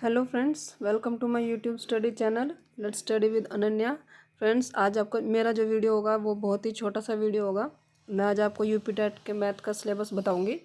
Hello friends, welcome to my YouTube study channel let's study with Ananya. Friends, आज आपको मेरा जो वीडियो होगा वो बहुत ही छोटा सा वीडियो होगा। मैं आज आपको यूपी टेट के मैथ का सिलेबस बताऊंगी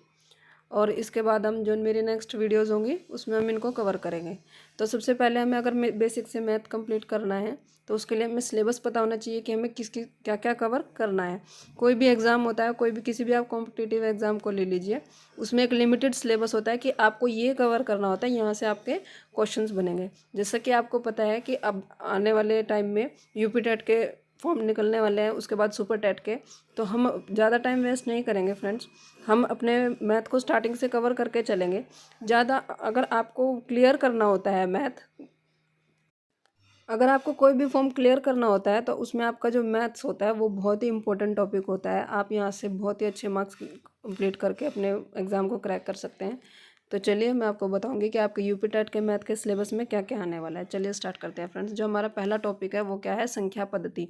और इसके बाद हम जो मेरी नेक्स्ट वीडियोज़ होंगी उसमें हम इनको कवर करेंगे। तो सबसे पहले हमें अगर बेसिक से मैथ कंप्लीट करना है तो उसके लिए हमें सिलेबस पता होना चाहिए कि हमें किसकी क्या क्या कवर करना है। कोई भी एग्ज़ाम होता है, कोई भी किसी भी आप कॉम्पिटिटिव एग्ज़ाम को ले लीजिए, उसमें एक लिमिटेड सिलेबस होता है कि आपको ये कवर करना होता है, यहाँ से आपके क्वेश्चंस बनेंगे। जैसा कि आपको पता है कि अब आने वाले टाइम में यूपी टेट के फॉर्म निकलने वाले हैं, उसके बाद सुपर टेट के। तो हम ज़्यादा टाइम वेस्ट नहीं करेंगे फ्रेंड्स, हम अपने मैथ को स्टार्टिंग से कवर करके चलेंगे। ज़्यादा अगर आपको क्लियर करना होता है मैथ, अगर आपको कोई भी फॉर्म क्लियर करना होता है तो उसमें आपका जो मैथ्स होता है वो बहुत ही इंपॉर्टेंट टॉपिक होता है। आप यहाँ से बहुत ही अच्छे मार्क्स कंप्लीट करके अपने एग्ज़ाम को क्रैक कर सकते हैं। तो चलिए मैं आपको बताऊंगी कि आपके यूपी टेट के मैथ के सिलेबस में क्या क्या आने वाला है। चलिए स्टार्ट करते हैं फ्रेंड्स। जो हमारा पहला टॉपिक है वो क्या है, संख्या पद्धति।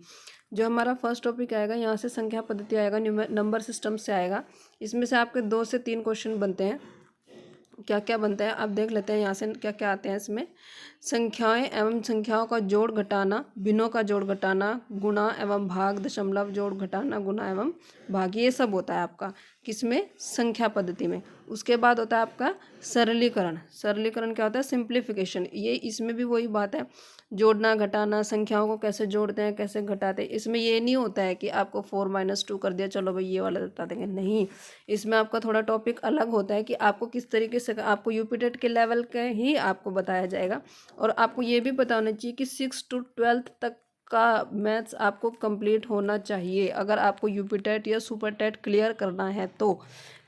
जो हमारा फर्स्ट टॉपिक आएगा यहाँ से संख्या पद्धति आएगा, नंबर सिस्टम से आएगा। इसमें से आपके 2 से 3 क्वेश्चन बनते हैं। क्या क्या बनता है आप देख लेते हैं यहाँ से क्या क्या आते हैं इसमें। संख्याएं एवं संख्याओं का जोड़ घटाना, भिन्नों का जोड़ घटाना, गुणा एवं भाग, दशमलव जोड़ घटाना, गुणा एवं भाग, ये सब होता है आपका किसमें, संख्या पद्धति में। उसके बाद होता है आपका सरलीकरण। सरलीकरण क्या होता है, सिंप्लीफिकेशन। ये इसमें भी वही बात है, जोड़ना घटाना, संख्याओं को कैसे जोड़ते हैं कैसे घटाते हैं। इसमें ये नहीं होता है कि आपको 4 - 2 कर दिया चलो भाई ये वाला बता देंगे, नहीं। इसमें आपका थोड़ा टॉपिक अलग होता है कि आपको किस तरीके से, आपको यूपी टेट के लेवल के ही आपको बताया जाएगा। और आपको ये भी पता होना चाहिए कि 6 to 12 तक का मैथ्स आपको कंप्लीट होना चाहिए अगर आपको यूपी टेट या सुपर टेट क्लियर करना है तो।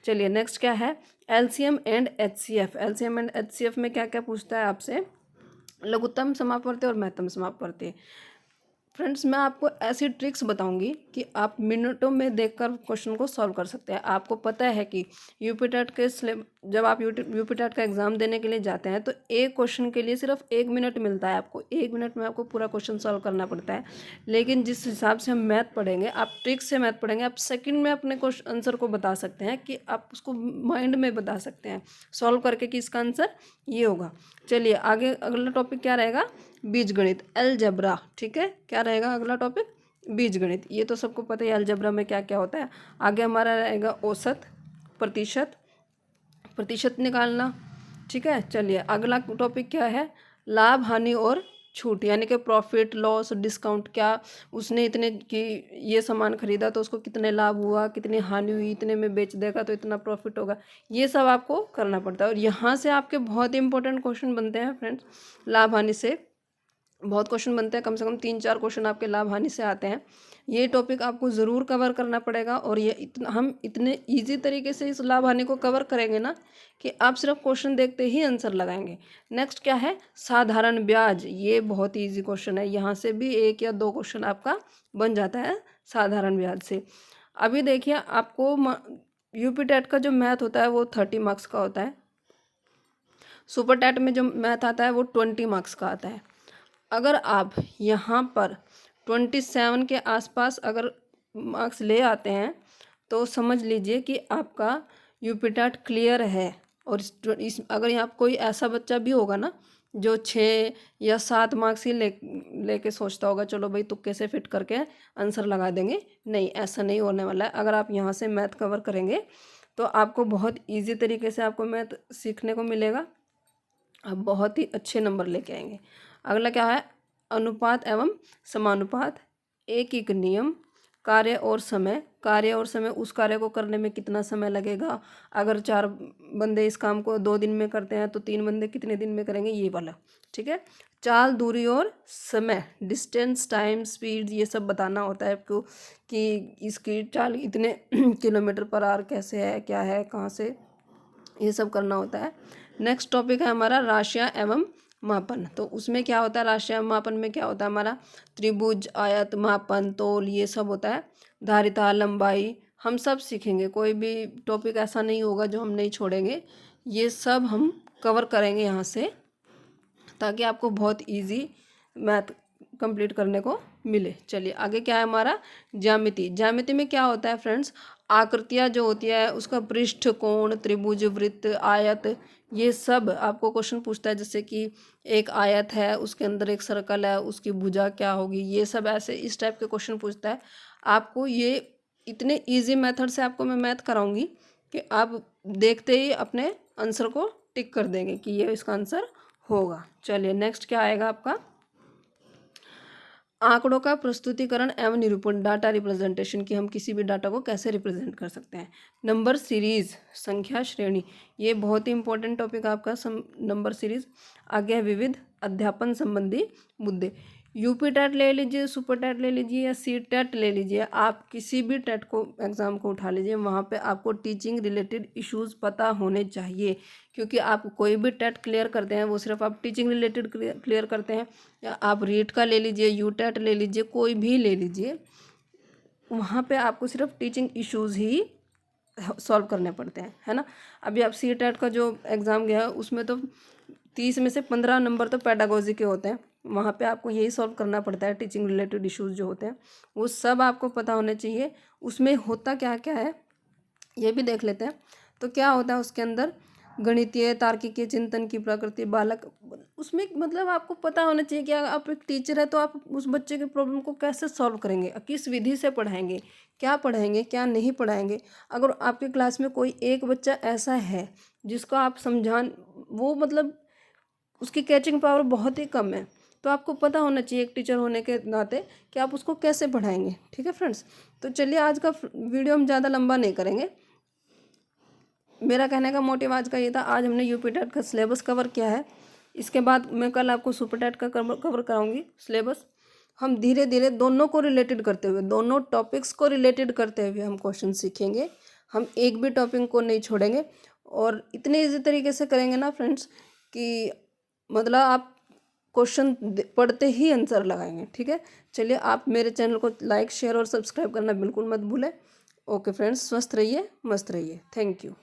चलिए नेक्स्ट क्या है, LCM and HCF. LCM and HCF में क्या क्या पूछता है आपसे, लघुत्तम समापवर्ती और महत्तम समापवर्ती। फ्रेंड्स, मैं आपको ऐसी ट्रिक्स बताऊंगी कि आप मिनटों में देखकर क्वेश्चन को सॉल्व कर सकते हैं। आपको पता है कि यूपी टेट के जब आप यूपी टेट का एग्ज़ाम देने के लिए जाते हैं तो एक क्वेश्चन के लिए सिर्फ 1 मिनट मिलता है। आपको 1 मिनट में आपको पूरा क्वेश्चन सॉल्व करना पड़ता है। लेकिन जिस हिसाब से हम मैथ पढ़ेंगे, आप ट्रिक्स से मैथ पढ़ेंगे, आप सेकंड में अपने क्वेश्चन आंसर को बता सकते हैं, कि आप उसको माइंड में बता सकते हैं सॉल्व करके कि इसका आंसर ये होगा। चलिए आगे अगला टॉपिक क्या रहेगा, बीजगणित, अलजेब्रा। ठीक है, क्या रहेगा अगला टॉपिक, बीजगणित। ये तो सबको पता है अलजेब्रा में क्या क्या होता है। आगे हमारा रहेगा औसत, प्रतिशत, प्रतिशत निकालना। ठीक है, चलिए अगला टॉपिक क्या है, लाभ हानि और छूट, यानी कि प्रॉफिट लॉस डिस्काउंट। क्या उसने इतने की ये सामान खरीदा तो उसको कितने लाभ हुआ, कितनी हानि हुई, इतने में बेच देगा तो इतना प्रॉफिट होगा। ये सब आपको करना पड़ता है और यहाँ से आपके बहुत इंपॉर्टेंट क्वेश्चन बनते हैं फ्रेंड्स। लाभ हानि से बहुत क्वेश्चन बनते हैं, कम से कम 3-4 क्वेश्चन आपके लाभ हानि से आते हैं। ये टॉपिक आपको ज़रूर कवर करना पड़ेगा और ये हम इतने इजी तरीके से इस लाभ हानि को कवर करेंगे ना कि आप सिर्फ क्वेश्चन देखते ही आंसर लगाएंगे। नेक्स्ट क्या है, साधारण ब्याज। ये बहुत ही ईजी क्वेश्चन है, यहाँ से भी 1 या 2 क्वेश्चन आपका बन जाता है साधारण ब्याज से। अभी देखिए आपको यूपी टेट का जो मैथ होता है वो 30 मार्क्स का होता है। सुपर टेट में जो मैथ आता है वो 20 मार्क्स का आता है। अगर आप यहाँ पर 27 के आसपास अगर मार्क्स ले आते हैं तो समझ लीजिए कि आपका यूपी टेट क्लियर है। और इस अगर यहाँ कोई ऐसा बच्चा भी होगा ना जो 6 या 7 मार्क्स ही लेके सोचता होगा चलो भाई तुक्के से फिट करके आंसर लगा देंगे, नहीं, ऐसा नहीं होने वाला है। अगर आप यहाँ से मैथ कवर करेंगे तो आपको बहुत ईजी तरीके से आपको मैथ सीखने को मिलेगा, आप बहुत ही अच्छे नंबर लेके आएंगे। अगला क्या है, अनुपात एवं समानुपात। एक नियम, कार्य और समय। कार्य और समय, उस कार्य को करने में कितना समय लगेगा। अगर 4 बंदे इस काम को 2 दिन में करते हैं तो 3 बंदे कितने दिन में करेंगे, ये वाला। ठीक है, चाल, दूरी और समय, डिस्टेंस, टाइम, स्पीड, ये सब बताना होता है आपको कि इसकी चाल इतने km/h कैसे है, क्या है, कहाँ से, ये सब करना होता है। नेक्स्ट टॉपिक है हमारा राशियाँ एवं मापन। तो उसमें क्या होता है, राशियाँ मापन में क्या होता है हमारा, त्रिभुज, आयत, मापन, तोल, ये सब होता है। धारिता, लंबाई, हम सब सीखेंगे, कोई भी टॉपिक ऐसा नहीं होगा जो हम नहीं छोड़ेंगे। ये सब हम कवर करेंगे यहाँ से ताकि आपको बहुत इजी मैथ कंप्लीट करने को मिले। चलिए आगे क्या है हमारा, ज्यामिति। ज्यामिति में क्या होता है फ्रेंड्स, आकृतियाँ जो होती है उसका पृष्ठ, कोण, त्रिभुज, वृत्त, आयत, ये सब आपको क्वेश्चन पूछता है। जैसे कि एक आयत है, उसके अंदर एक सर्कल है, उसकी भुजा क्या होगी, ये सब ऐसे इस टाइप के क्वेश्चन पूछता है। आपको ये इतने इजी मेथड से आपको मैं मैथ कराऊंगी कि आप देखते ही अपने आंसर को टिक कर देंगे कि ये इसका आंसर होगा। चलिए नेक्स्ट क्या आएगा आपका, आंकड़ों का प्रस्तुतिकरण एवं निरूपण, डाटा रिप्रेजेंटेशन, की हम किसी भी डाटा को कैसे रिप्रेजेंट कर सकते हैं। नंबर सीरीज, संख्या श्रेणी, ये बहुत ही इंपॉर्टेंट टॉपिक आपका नंबर सीरीज। आगे है विविध अध्यापन संबंधी मुद्दे। यूपी टेट ले लीजिए, सुपर टेट ले लीजिए या सी टेट ले लीजिए, आप किसी भी टेट को एग्ज़ाम को उठा लीजिए, वहाँ पे आपको टीचिंग रिलेटेड इश्यूज पता होने चाहिए। क्योंकि आप कोई भी टेट क्लियर करते हैं वो सिर्फ आप टीचिंग रिलेटेड क्लियर करते हैं, या आप रीट का ले लीजिए, यू टेट ले लीजिए, कोई भी ले लीजिए, वहाँ पे आपको सिर्फ टीचिंग इश्यूज ही सॉल्व करने पड़ते हैं, है ना। अभी आप सी टेट का जो एग्ज़ाम गया है उसमें तो 30 में से 15 नंबर तो पेडागोजी के होते हैं, वहाँ पे आपको यही सॉल्व करना पड़ता है। टीचिंग रिलेटेड इश्यूज जो होते हैं वो सब आपको पता होने चाहिए। उसमें होता क्या क्या है ये भी देख लेते हैं। तो क्या होता है उसके अंदर, गणितीय, तार्किक, चिंतन की प्रकृति, बालक, उसमें मतलब आपको पता होना चाहिए कि आप एक टीचर है तो आप उस बच्चे के प्रॉब्लम को कैसे सॉल्व करेंगे, किस विधि से पढ़ाएंगे, क्या नहीं पढ़ाएंगे। अगर आपके क्लास में कोई एक बच्चा ऐसा है जिसको आप समझान, वो मतलब उसकी कैचिंग पावर बहुत ही कम है, तो आपको पता होना चाहिए एक टीचर होने के नाते कि आप उसको कैसे पढ़ाएंगे। ठीक है फ्रेंड्स, तो चलिए आज का वीडियो हम ज़्यादा लंबा नहीं करेंगे। मेरा कहने का मोटिव आज का ये था, आज हमने यूपी टेट का सिलेबस कवर किया है। इसके बाद मैं कल आपको सुपर टेट का कवर कराऊंगी सिलेबस। हम धीरे धीरे दोनों को रिलेटेड करते हुए, दोनों टॉपिक्स को रिलेटेड करते हुए हम क्वेश्चन सीखेंगे। हम एक भी टॉपिक को नहीं छोड़ेंगे और इतने ईजी तरीके से करेंगे ना फ्रेंड्स कि मतलब आप क्वेश्चन पढ़ते ही आंसर लगाएंगे। ठीक है, चलिए आप मेरे चैनल को लाइक, शेयर और सब्सक्राइब करना बिल्कुल मत भूलें। ओके फ्रेंड्स, स्वस्थ रहिए, मस्त रहिए। Thank you.